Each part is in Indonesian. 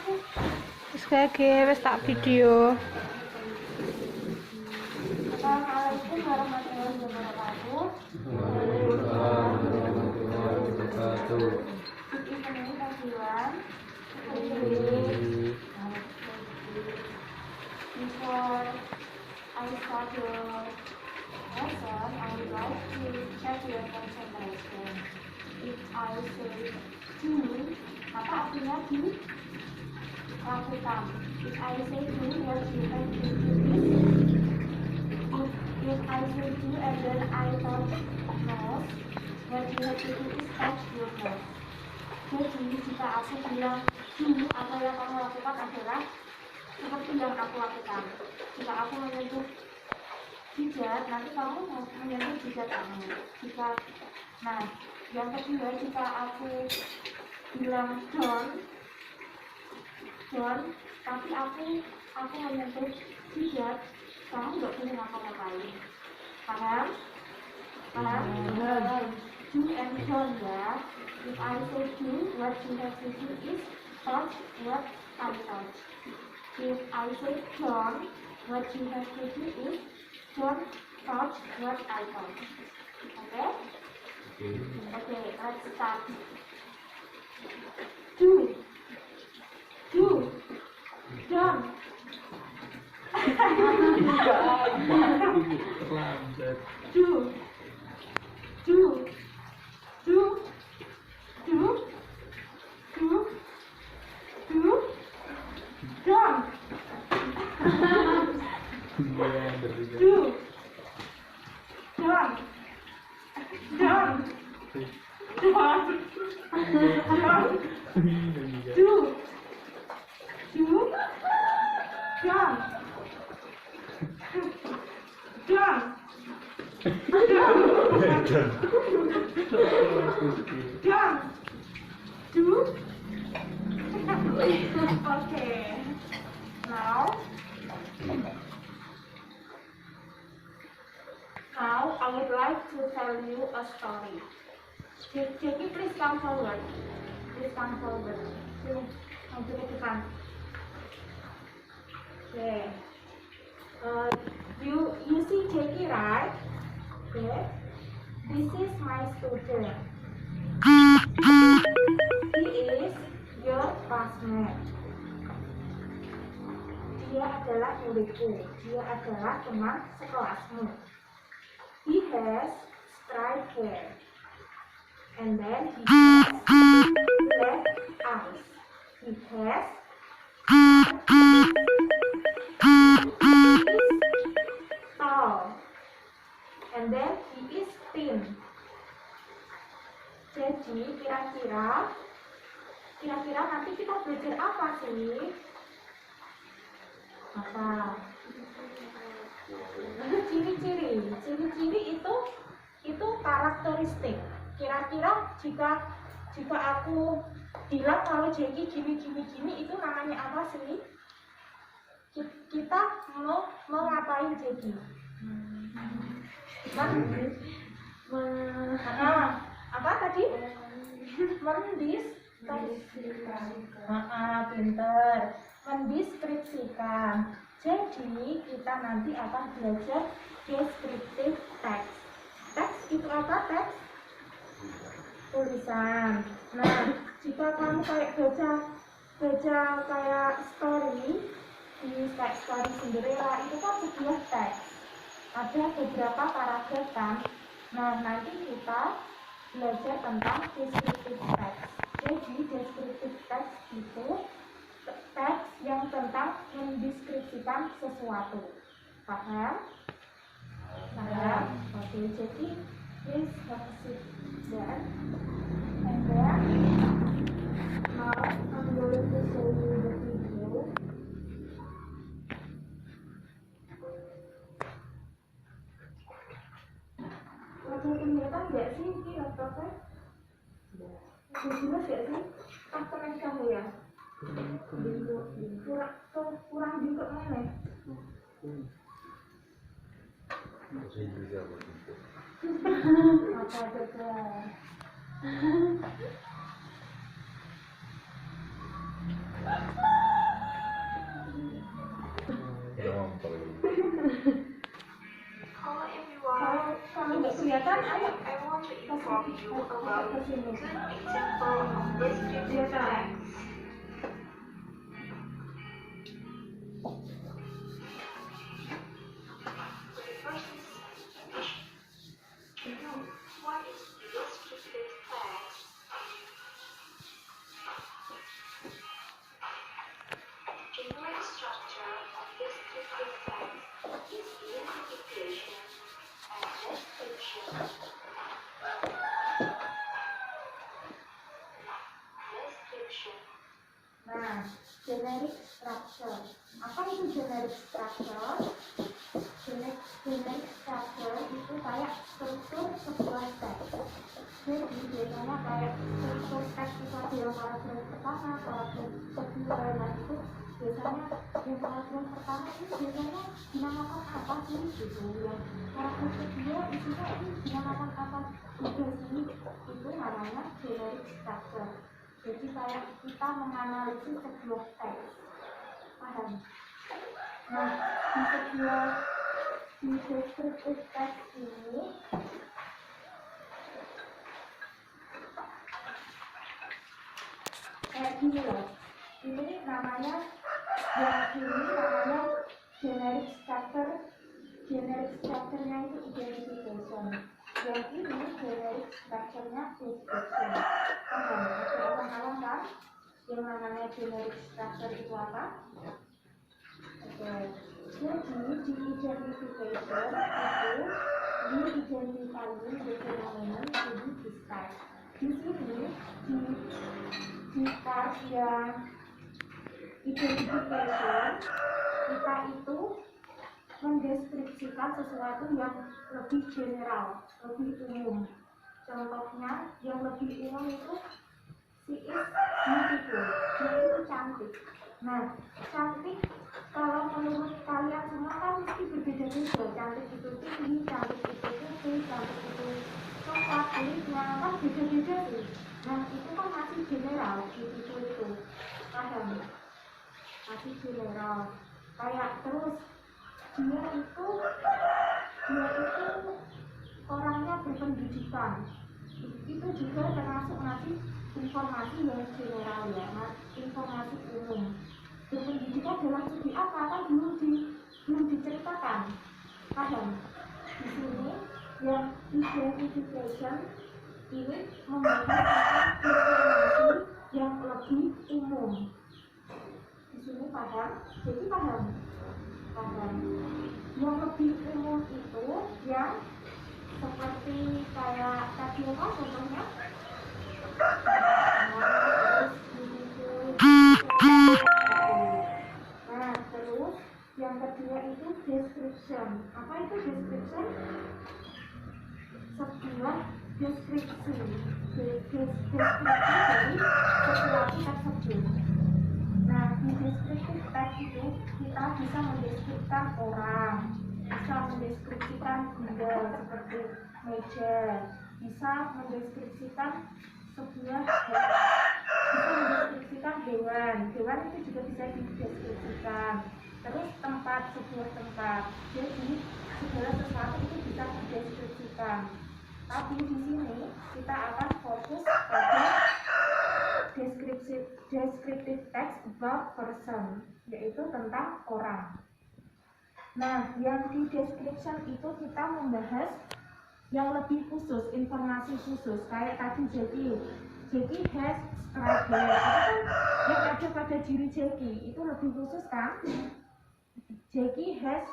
Wis tak video. Assalamualaikum warahmatullahi wabarakatuh. Waalaikumsalam warahmatullahi wabarakatuh. Good evening everyone. Before I start your lesson, I would like to check your concentration. If I say do, apa artinya do? Lakukan. If I say do, what you have to do is. If I say do and then I touch nose, what you have to do is touch your nose. Jadi jika aku bilang do, apa yang kamu lakukan adalah seperti yang aku lakukan. Jika aku menyentuh jidat, nanti kamu menyentuh jidat kamu. Nah, yang kedua, jika aku bilang don't, tapi aku menyentuh jidat, kamu nggak boleh ngapa-ngapain. Paham? Do and don't ya. If I say do, what you have to do is touch what I touch. If I say don't, what you have to do is don't touch what I touch. Okay? Okay, let's start. Do, don't. Okay. Now I would like to tell you a story. Jackie, please come forward. Sini, maju ke depan. Okay. You see Jackie, right? Okay. This is my student. He is your classmate. Dia adalah muridku. Dia adalah teman sekelasmu. He has straight hair. And then he has black eyes. He has tall. And then he is thin. Jadi kira-kira nanti kita belajar apa sih? Apa? Ciri-ciri itu karakteristik. Kira-kira jika aku bilang kalau Jackie gini itu namanya apa sih? Kita mau ngapain Jackie? Apa tadi? Pinter. Mendeskripsikan. Jadi kita nanti akan belajar descriptive text. Teks itu apa? Teks tulisan. Nah, jika kamu kayak baca kayak story kayak story Cinderella, itu kan sebuah teks. Ada beberapa paragraf kan. Nah, nanti kita belajar tentang descriptive text. Jadi descriptive text itu teks yang tentang mendeskripsikan sesuatu. Paham? Oke, jadi please have a seat there. And then now I'm going to show you the video. Ada kelihatan nggak sih ini laptopnya? Jelas nggak sih? Keren kamu ya? Kurang bentuk mana? Apa betul? you about a good example of descriptive text. What is descriptive text? Generic structure of descriptive text is identification and description. Description. Nah, generic structure. Apa itu generic structure? Generic structure itu kayak struktur sebuah teks. Jadi biasanya kayak struktur teks itu ada yang paragraf pertama, paragraf kedua, nah itu biasanya yang paragraf pertama itu biasanya dinamakan apa sih gitu, yang paragraf kedua isinya itu dinamakan apa juga sih, itu namanya generic structure. Jadi kayak kita menganalisis sebuah teks, paham? Nah, di descriptive text ini kayak gini loh. Ini namanya generic structure. Generic structure-nya itu identification. Yang ini generic structure-nya description. Paham? Ada orang-orang kan? Yang namanya generic structure itu apa? Oke. Jadi di identification itu di-identifying the phenomenon to be described. Di sini di part yang identification kita itu mendeskripsikan sesuatu yang lebih general, lebih umum. Contohnya yang lebih umum itu she is beautiful, dia itu cantik. Nah, cantik kalau menurut kalian semua kan mesti berbeda-beda. Cantik itu tinggi, cantik itu putih, cantik itu coklat, kulitnya kan beda-beda sih. Nah, itu kan masih general, itu paham? Masih general. Kayak terus dia itu orangnya berpendidikan. Itu juga termasuk masih informasi yang general ya, informasi umum. Berpendidikan dalam segi apa kan belum diceritakan, paham? Di sini yang identification ini memberikan informasi yang lebih umum. Di sini paham? Jadi paham? Yang lebih umum itu yang seperti kayak tadi apa contohnya? Nah, terus yang kedua itu description. Apa itu description? Sebuah deskripsi dari sesuatu tersebut. Nah, di descriptive text itu kita bisa mendeskripsikan orang, bisa mendeskripsikan benda seperti meja, bisa mendeskripsikan sebuah, bisa mendeskripsikan hewan itu juga bisa dideskripsikan. Terus sebuah tempat, jadi segala sesuatu itu bisa dideskripsikan. Tapi di sini kita akan fokus pada descriptive text about person, yaitu tentang orang. Nah, yang di description itu kita membahas yang lebih khusus, informasi khusus, kayak tadi Jackie has striped hair, itu kan yang ada pada diri Jackie, itu lebih khusus kan? Jackie has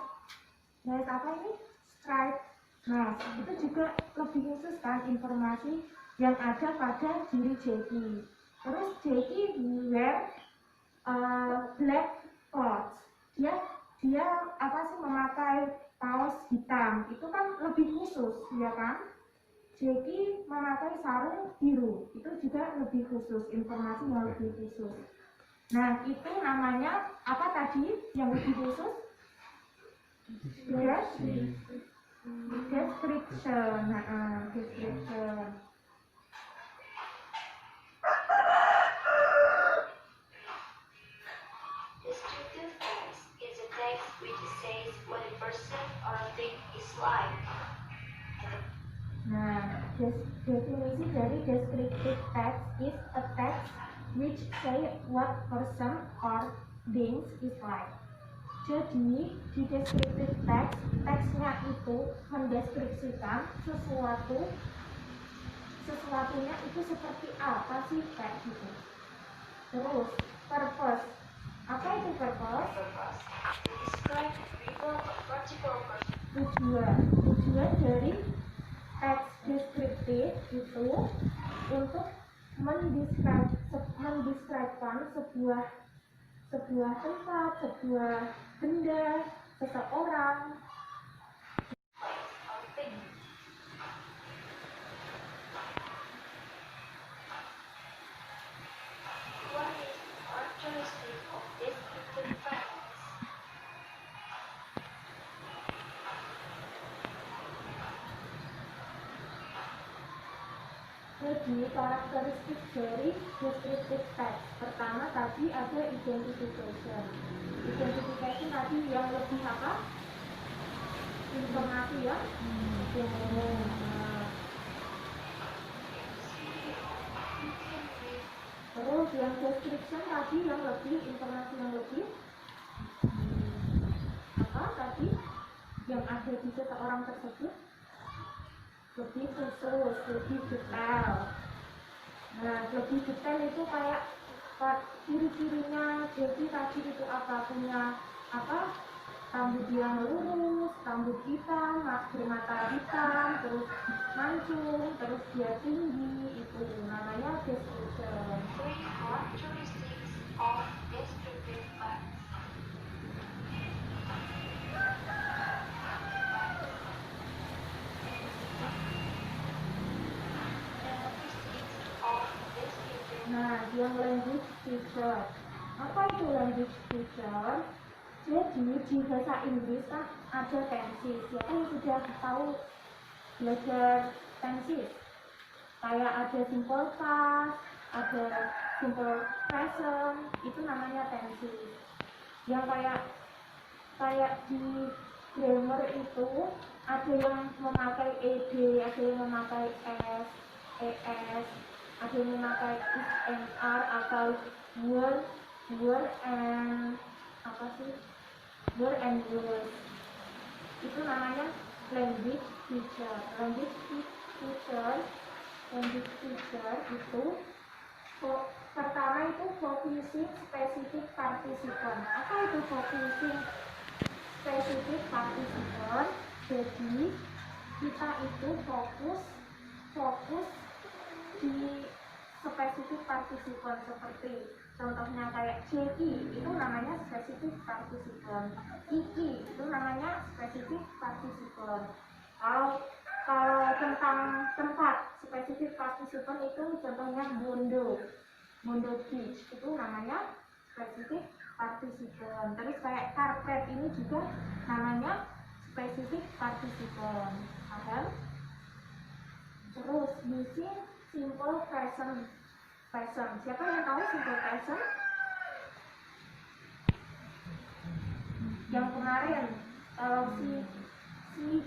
apa ini? Striped. Nah, itu juga lebih khusus kan, informasi yang ada pada diri Jackie. Terus Jackie wear black clothes. Dia apa sih, memakai kaos hitam. Itu kan lebih khusus, ya kan? Jackie memakai sarung biru. Itu juga lebih khusus, informasi yang lebih khusus. Nah, itu namanya apa tadi yang lebih khusus? Description. Description. Descriptive text is a text which says what a person or a thing is like. Nah, definisi dari descriptive text is a text which say what person or things is like. Jadi di descriptive text, teksnya itu mendeskripsikan sesuatunya itu seperti apa sih kayak gitu. Terus purpose, apa itu purpose? Tujuan dari teks deskriptif itu untuk mendeskripsikan sebuah tempat, sebuah benda, seseorang. What is characteristic of descriptive text? Jadi karakteristik dari descriptive text pertama tadi ada identification. Identification tadi yang lebih apa? Informasi ya. Terus yang description tadi yang lebih informasi yang lebih apa tadi yang ada di seseorang tersebut lebih khusus, lebih detail. Nah, lebih detail itu kayak ciri-cirinya. Jadi tadi itu apa, punya apa, rambut yang lurus, rambut hitam, bermata hitam, terus mancung, terus dia tinggi, itu namanya description. Three characteristics of descriptive text. Nah, yang language feature. Apa itu language feature? Jadi di bahasa Inggris kan ada tenses. Siapa yang sudah tahu belajar tenses? Kayak ada simple past, ada simple present, itu namanya tenses. Yang kayak di grammar itu ada yang memakai ed, ada yang memakai s, es, ada yang memakai is and are atau were and apa sih, were and was. Itu namanya language feature. Language feature itu pertama itu focusing specific participant. Apa itu focusing specific participant? Jadi kita itu fokus di spesifik partisipan, seperti contohnya kayak Jeki itu namanya spesifik partisipan, Iki itu namanya spesifik partisipan. Kalau tentang tempat, spesifik partisipan itu contohnya Bondo Beach itu namanya spesifik partisipan. Terus kayak karpet ini juga namanya spesifik partisipan. Terus using simple present. Siapa yang tahu simple present? Yang kemarin kalau si he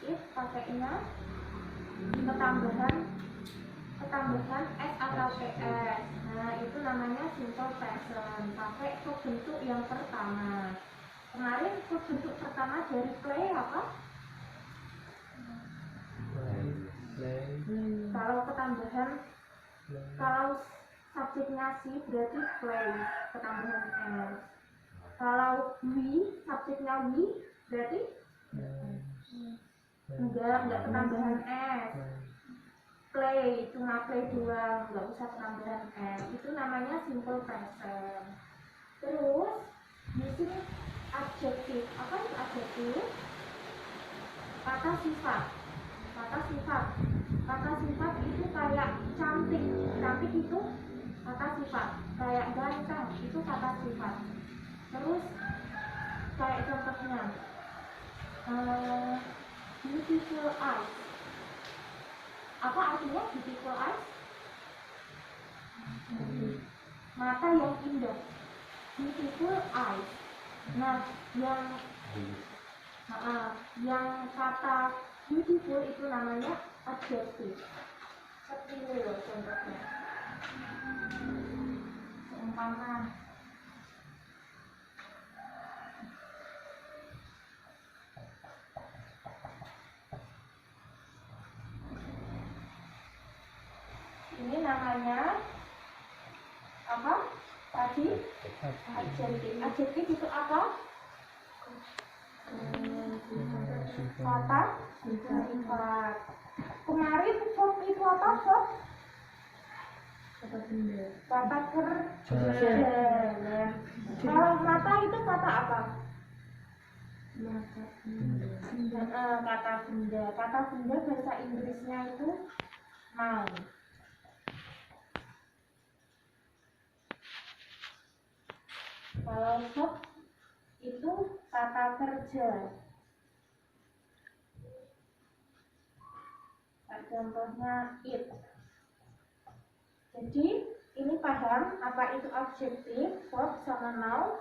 it pakainya ketambahan s atau ps. Nah, itu namanya simple present. Pakai bentuk yang pertama. Kemarin bentuk pertama dari play apa? Kalau ketambahan, kalau subjeknya si berarti play, ketambahan s. Kalau we, subjeknya we berarti enggak ketambahan s. Play, cuma play doang, enggak usah ketambahan s. Itu namanya simple present. Terus using adjektif. Apa itu adjektif? Kata sifat. Kata sifat itu kayak cantik itu kata sifat, kayak ganteng itu kata sifat. Terus kayak contohnya beautiful eyes. Apa artinya beautiful eyes? Mata yang indah, beautiful eyes. Nah, yang kata beautiful itu namanya adjektif. Seperti ini loh contohnya. Seumpama ini namanya apa? Tadi adjektif. Adjektif itu apa? Kata sifat. Kemarin verb itu apa? Verb? Kata kerja. Ya. Kalau mata itu kata apa? Kata benda. Kata benda bahasa Inggrisnya itu noun. Kalau verb itu kata kerja. Contohnya it. Jadi ini paham apa itu adjektif, verb sama noun?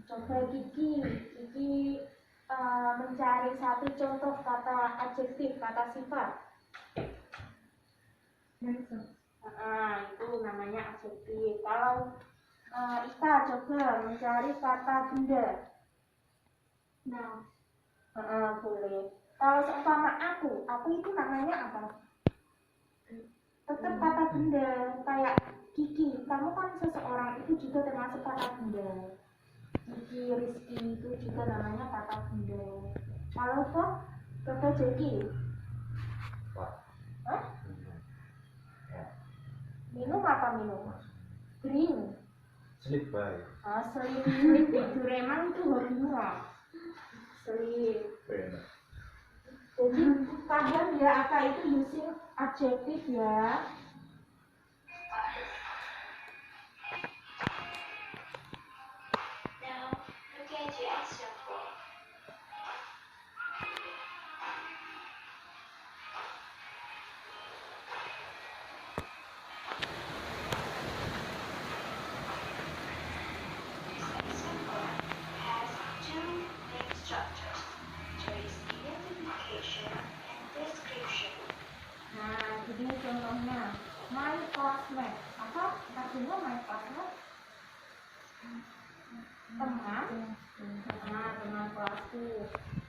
Coba Kiki mencari satu contoh kata adjektif, kata sifat. Itu namanya adjektif. Kalau Ika coba mencari kata benda. Boleh. Kalau seumpama aku itu namanya apa? Tetap kata benda. Kayak Kiki, kamu kan seseorang itu juga termasuk kata benda. Kiki, Rizky itu juga namanya kata benda. Kalau coba Jeki. Hah? Minum apa minum? Drink. Sleep by. Sleep tidur emang itu hobinya. Sleep. Jadi paham ya apa itu using adjektif ya. Now, look at your example. This example has two main structures. There is identification and description. Nah, jadi contohnya my classmate. Apa artinya my classmate? Teman. Teman kelasku.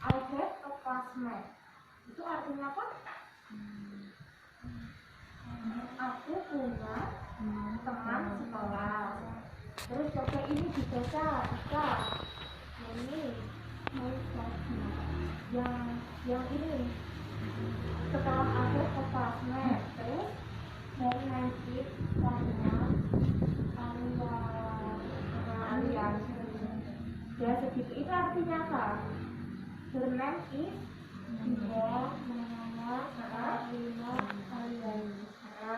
I have a classmate. Itu artinya apa? Aku punya teman sekolah. Terus coba ini dibaca, Ika. Ini my classmate. Yang ini setelah aku ke classmate, terus dari nanti karena alias ya segitu. Itu artinya apa? Her name is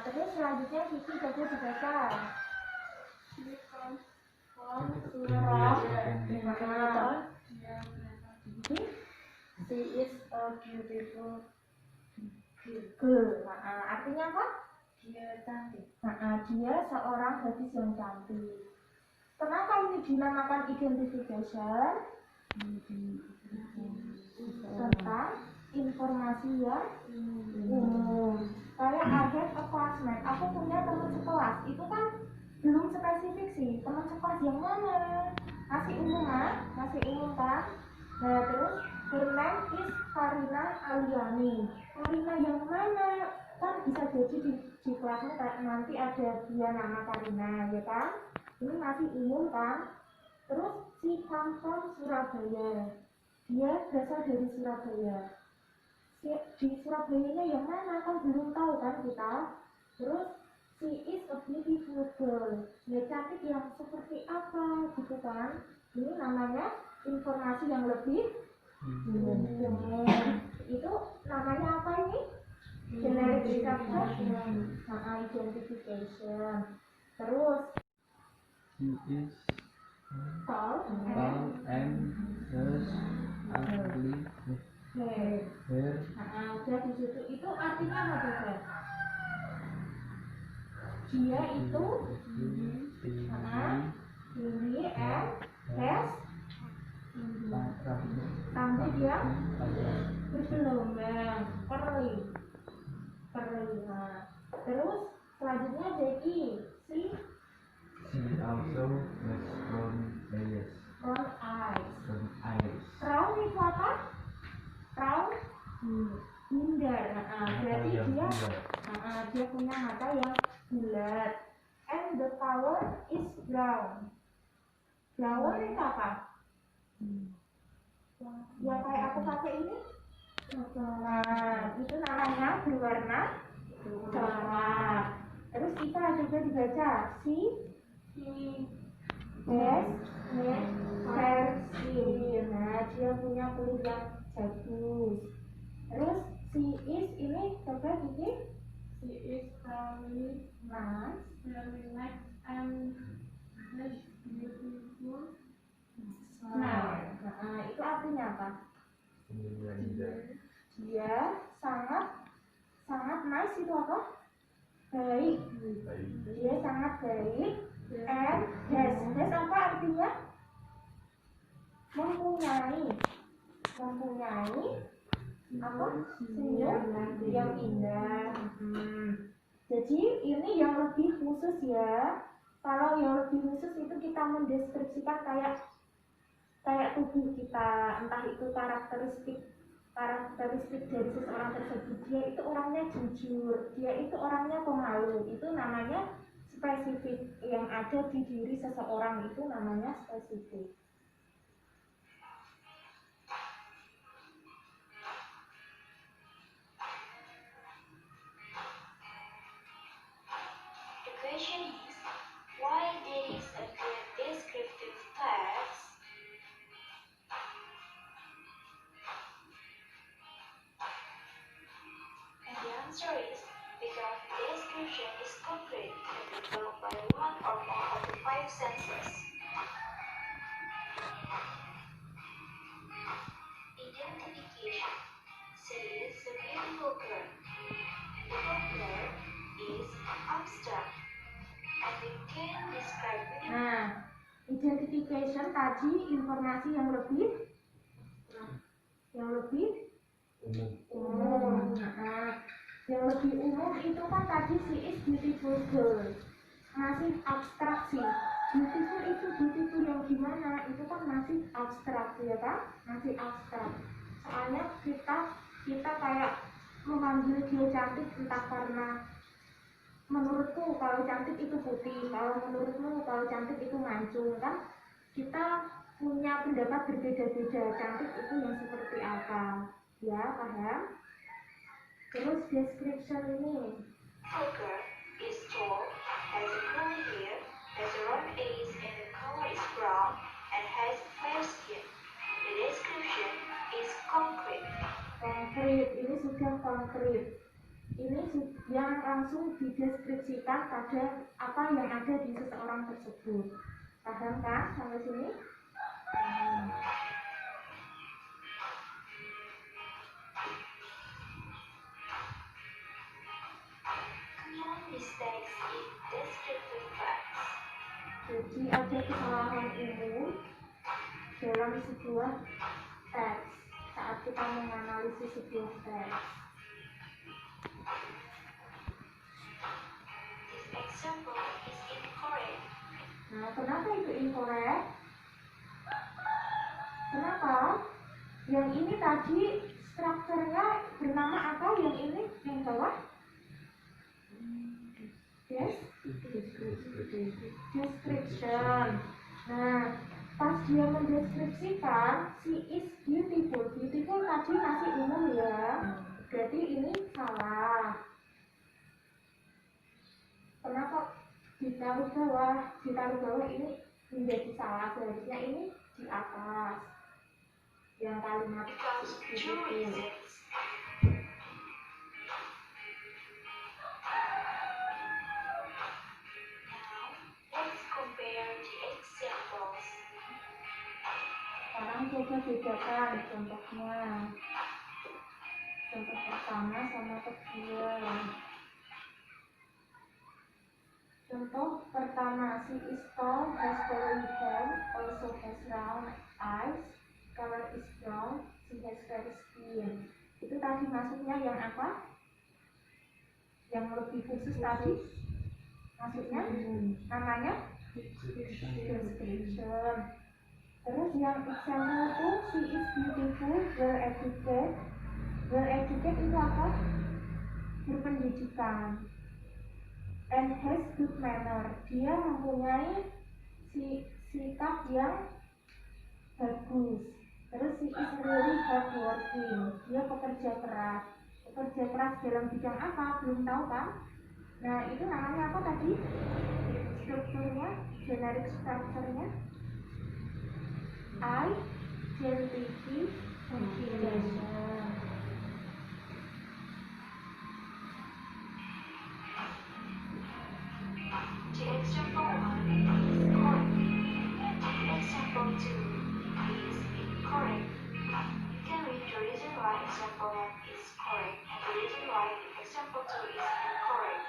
terus selanjutnya Kiki coba dibaca. She is a beautiful girl. Artinya apa? Dia cantik. Dia seorang gadis yang cantik. Kenapa ini dinamakan identification? Tentang informasi yang umum. Kayak I have a classmate. Aku punya teman sekelas. Itu kan belum spesifik sih. Teman sekelas yang mana? Masih umum kan? Nah terus her name is Karina Aliani. Karina yang mana? Kan bisa jadi di kelasnya kayak nanti ada dia nama Karina, ya kan? Ini masih umum kan? Terus si Kampung Surabaya. Dia berasal dari Surabaya. Di Surabaya yang mana kan belum tahu kan kita. Terus she is a beautiful girl. Ya cantik yang seperti apa gitu kan? Ini namanya informasi yang lebih umum. Itu namanya apa ini? Generic description. Identification. Terus He is tall and has ugly hair. Udah di situ. Itu artinya apa coba? Dia itu tinggi and has rambut yang bergelombang, curly. kering. Nah, terus selanjutnya Becky, si She also has brown eyes. brown eyes. Brown eyes. Crown itu apa? Crown bundar. Berarti Mata yang dia bulat. dia punya mata yang bulat. And the color is brown. Brown itu apa? Ya kayak aku pakai ini. Nah, itu namanya berwarna coklat. Terus kita juga dibaca si fair skin. Nah, dia punya kulit yang bagus. Terus si is ini coba Kiki. She is very Nice. nice and very beautiful. Nah, itu artinya apa? Kemudian indah. Dia sangat nice itu apa? Baik. Baik. Dia sangat baik. And has apa artinya? Mempunyai apa? Senyum yang indah. Jadi ini yang lebih khusus ya. Kalau yang lebih khusus itu kita mendeskripsikan kayak tubuh kita, entah itu karakteristik dari seseorang tersebut. Dia itu orangnya jujur, dia itu orangnya pemalu. Itu namanya spesifik. Yang ada di diri seseorang itu namanya spesifik. The question is, why there is a clear descriptive text? And the answer is because the description is concrete and developed by one or more of the five senses. Identification. She is a beautiful girl. Beautiful girl is abstract. And we can describe it. Nah, identification tadi informasi yang lebih umum. Yang lebih umum itu kan tadi she is beautiful girl. Masih abstrak sih. Beautiful itu beautiful yang gimana? Itu kan masih abstrak ya kan? Masih abstrak. Soalnya kita kayak memanggil dia cantik entah karena menurutku kalau cantik itu putih, kalau menurutmu kalau cantik itu mancung kan? Kita punya pendapat berbeda-beda. Cantik itu yang seperti apa? Ya, paham? Terus description ini. Girl is tall, has a curly hair, has a round eyes, and the color is brown, and has fair skin. The description is concrete. Konkret, ini sudah konkret. Ini yang langsung dideskripsikan pada apa yang ada di seseorang tersebut. Paham kan sampai sini? Common mistakes in descriptive facts. Jadi ada kesalahan umum dalam sebuah teks saat kita menganalisis sebuah teks. This example is incorrect. Nah, kenapa itu incorrect? Kenapa? Yang ini tadi strukturnya bernama apa? Yang ini yang bawah? Yes? Description. Nah, pas dia mendeskripsikan she is beautiful. Beautiful tadi masih umum ya. Berarti ini salah. Kenapa ditaruh bawah ini menjadi salah? Seharusnya ini di atas. Yang kalimat Because two beautiful. reasons. Now, let's compare the examples. Sekarang coba bedakan contohnya. Contoh pertama sama kedua. Contoh pertama, she is tall, has curly hair, also has round eyes, color is brown, she has fair skin. Itu tadi maksudnya yang apa? yang lebih khusus tadi maksudnya namanya description. Terus yang example itu she is beautiful, well educated. Well educated itu apa? Berpendidikan. And has good manner. Dia mempunyai sikap yang bagus. Terus she is really hardworking. Dia pekerja keras. Pekerja keras dalam bidang apa? Belum tahu kan? Nah itu namanya apa tadi? Strukturnya, generic structure-nya identification. The example 1 is correct. The example 2 is incorrect. You can read the reason why example 1 is correct and the reason why example 2 is incorrect.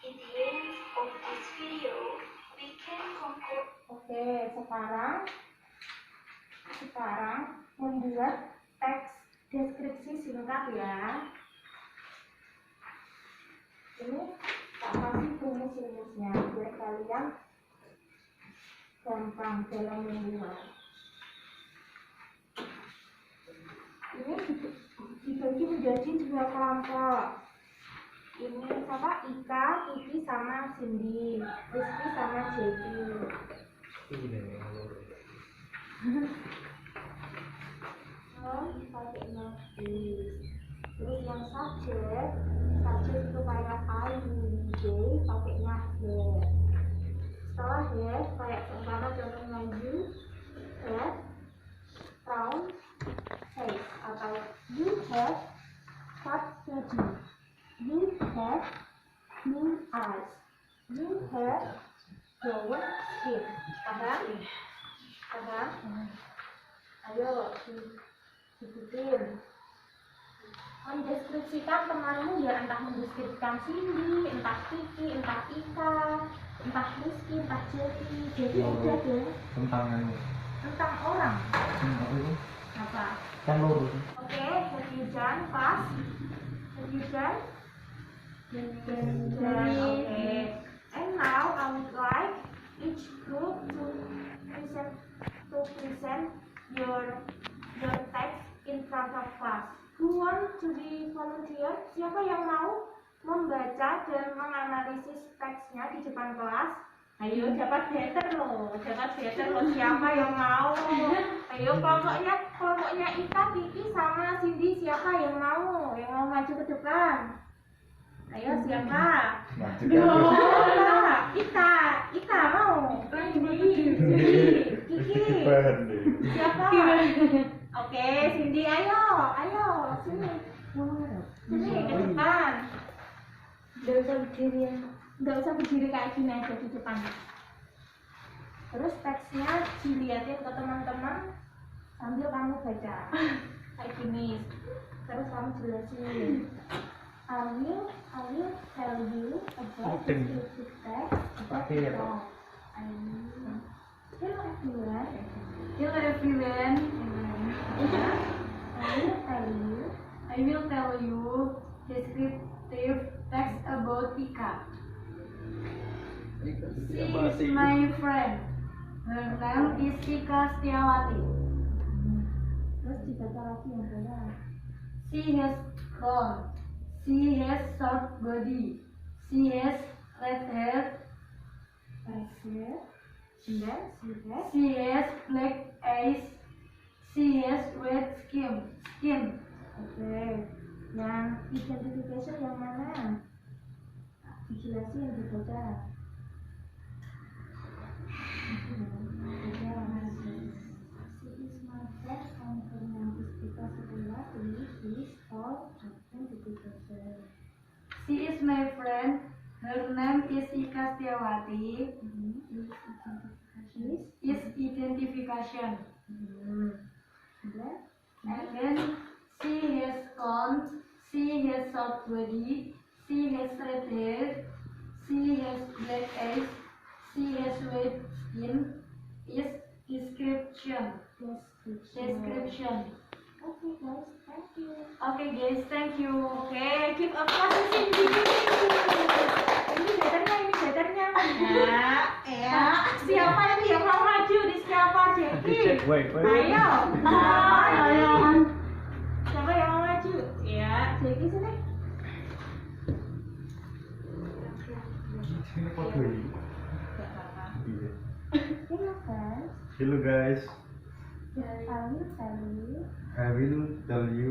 In the end of this video, we can conclude. Oke, sekarang membuat teks deskripsi singkat ya. Ini tak kasih rumus-rumusnya biar kalian gampang dalam membuat. Ini dibagi menjadi 2 kelompok. Ini siapa? Ika, Kiki sama Cindy, Rizky sama Jeki. Ini alur. Pakai notis. Terus yang subjek itu kayak I, you, pakainya get. Setelah get, kayak contohnya you, have, found, face. Atau you have fat body. You have blue eyes. You have brown skin. Paham? Ayo diikutin. Mendeskripsikan temanmu ya, entah mendeskripsikan Cindy, entah Kiki, entah Ika, entah Rizky, entah Jeki. Jadi udah deh. Tentang orang. Apa itu? Apa? Kan lurus. Oke, have you done pas? Have you done? Okay. And now I would like each group to present your text in front of class. Who want to be volunteer? Siapa yang mau membaca dan menganalisis teksnya di depan kelas? Ayo, dapat better loh. Siapa yang mau? Ayo, kelompoknya Ika, Kiki, sama Cindy. Siapa yang mau maju ke depan? Ayo, siapa? Ika mau. Cindy, Kiki. Siapa? Oke, Cindy, ayo, sini ke depan. Nggak usah berdiri kayak gini aja di depan. Terus teksnya dilihatin ke teman-teman sambil kamu baca kayak gini. Terus kamu jelasin. I will tell you about the descriptive text. Hello everyone. I will tell you descriptive text about Ika. She is my friend. Her name is Ika Setiawati. Terus dibaca lagi yang benar. She has blonde. She has short body. She has red hair. She has black eyes. She has white skin. Oke. Yang identification yang mana? Dijelasin, dibaca. She is my friend and her name is Ika Setiawati. Please call identification. She is my friend. Her name is Ika Setiawati. Is identification. And then she has blonde. She has short body. She has red hair. She has black eyes. She has white skin. Is description. Okay guys, thank you. Okay guys. Yes, thank you. Oke, give applause to Cindy. Ini betternya. Ya. Siapa ini yang mau maju? Di siapa, Jackie? Wait. Ayo. Ayo. Siapa yang mau maju? Ya, Jackie sini. Ini foto ini. Gak apa-apa. Iya. Hello, guys. Hello guys, I will tell you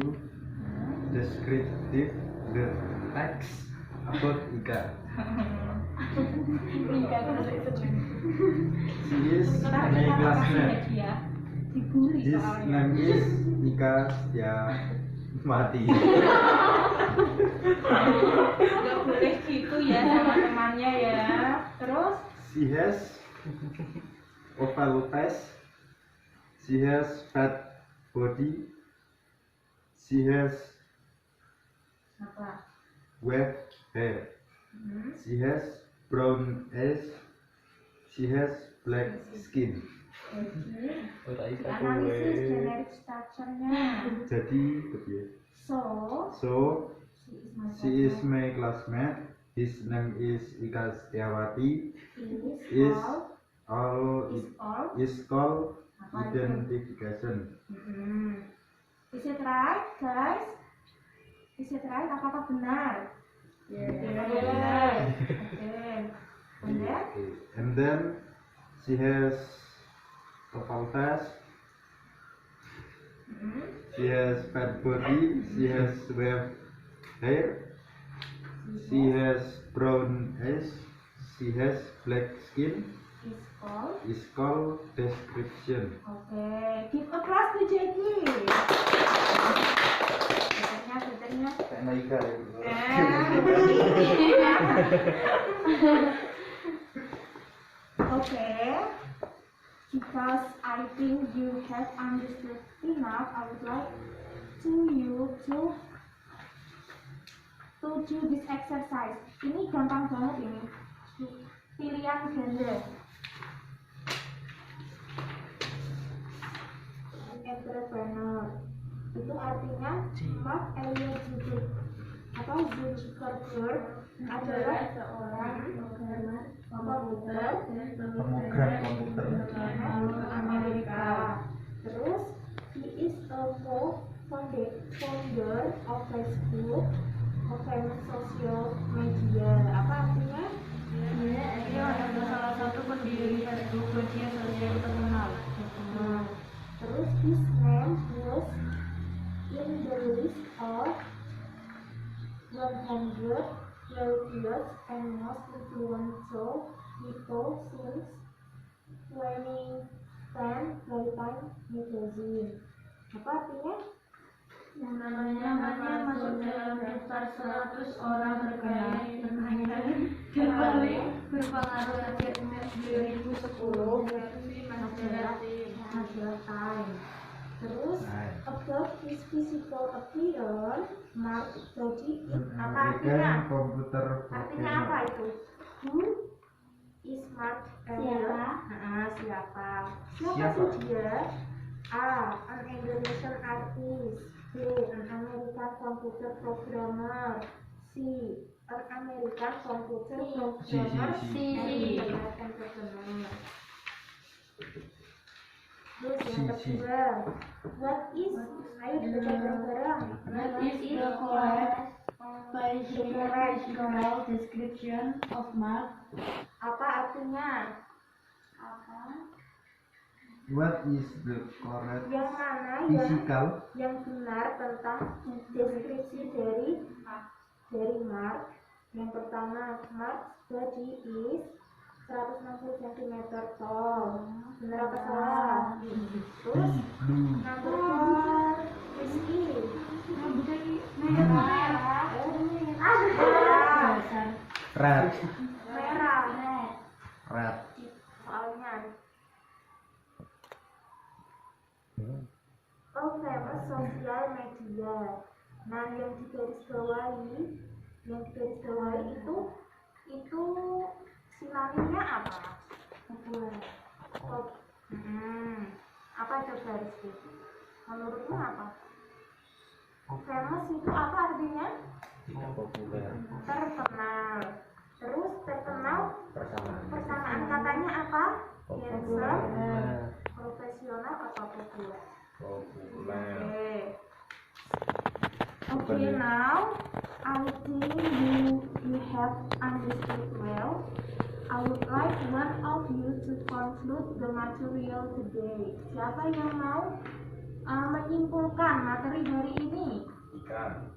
descriptive the text about Ika. She is my classmate. Dibully His soalnya. name is Ika Setiawati. Gak boleh gitu ya sama temannya ya. Terus She has oval face. She has fat body. She has apa? wavy hair. She has brown eyes. She has black skin. Analisis generic structure-nya. Jadi kepiye? So, So she is my classmate. His name is Ika Setiawati. is Is all all. is called Apa itu? identification. Is it right, guys? Is it right? Apakah benar? Benar. Okay. Benar? And then she has oval face. She has fat body. She has wavy hair. She has brown eyes. She has black skin. Is all. Is called description. Oke, give applause to Jackie. Betternya. Kayak Ika Okay, because I think you have understood enough, I would like you to do this exercise. Ini gampang banget ini. Pilihan ganda. Entrepreneur itu artinya Mark Elliot Zuckerberg adalah seorang programmer komputer Amerika. Terus he is also founder of Facebook, a famous social media. Apa artinya? Dia adalah salah satu pendiri Facebook, media sosial terkenal. Terus his name was in the list of 100 wealthiest and most influential people since 2010 by Time Magazine. Apa artinya? Namanya masuk dalam daftar 100 orang terkaya dan paling berpengaruh akhir 2010 Majalah Time. Terus about his physical appearance, Mark body apa artinya? American Computer Artinya Programmer. apa itu? Who is Mark Elliot? Siapa? Siapa sih dia? A. An Indonesian artist. B. An American computer programmer. C. An American computer programmer. C. And American programmer. Terus yang kedua, what is? Ayo dibaca bareng-bareng. What is the correct physical description of Mark? Apa artinya? What is the correct Yang mana physical yang benar tentang deskripsi dari Mark? Yang pertama, Mark's body is 160 cm tall. Benar apa salah? Terus blue number 4 is merah. red Merah. Soalnya famous sosial media. Nah, yang digarisbawahi itu sinonimnya apa? Populer. Apa coba Rizky? Menurutmu apa? Famous itu apa artinya? Tidak populer. Terkenal. Terus terkenal persamaan katanya apa? Handsome, profesional atau populer? Populer. Okay, now I think you have understood well. I would like one of you to conclude the material today. Siapa yang mau menyimpulkan materi hari ini? Ikan.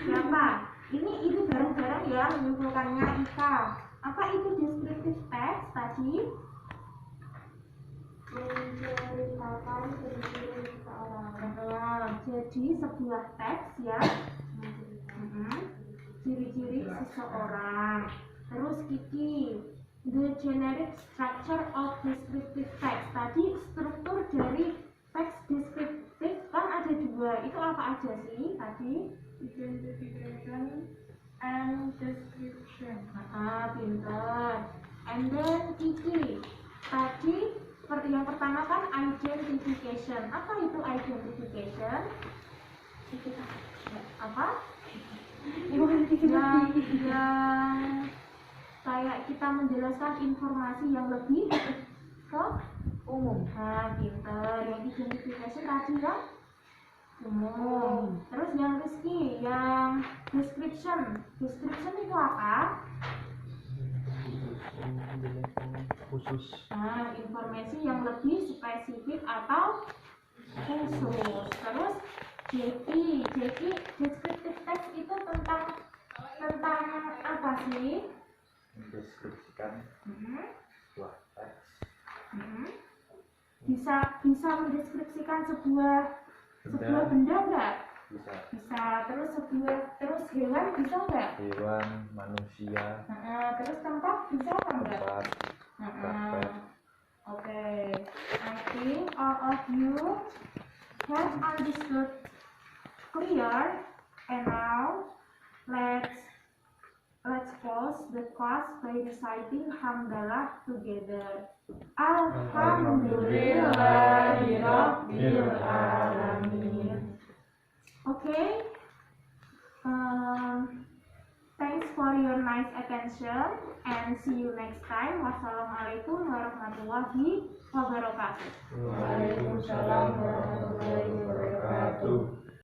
Siapa? Ini bareng-bareng ya menyimpulkannya Ika. Apa itu descriptive text tadi? Menceritakan ciri-ciri seseorang. Jadi sebuah teks ya. Ciri-ciri seseorang. Terus Kiki, the generic structure of descriptive text. Tadi struktur dari teks deskriptif kan ada dua. Itu apa aja sih tadi? Identification and description. Pinter. And then Kiki, tadi yang pertama kan identification. Apa itu identification? Apa? Yang kayak kita menjelaskan informasi yang lebih ke umum. Pinter. Yang identification tadi ya umum. Terus yang Rizky, yang description. Description itu apa? Khusus. Informasi yang lebih spesifik atau khusus. Terus Jeki, descriptive text itu tentang apa sih? Mendeskripsikan sebuah teks. Bisa mendeskripsikan sebuah benda enggak? Bisa. Terus hewan bisa enggak? Hewan, manusia, Terus tempat bisa apa enggak? tempat, karpet. Okay. I think all of you have understood clear, and now let's close the class by reciting hamdalah together. Alhamdulillahirabbil alamin. Okay. Thanks for your nice attention and see you next time. Wassalamualaikum warahmatullahi wabarakatuh. Waalaikumsalam warahmatullahi wabarakatuh.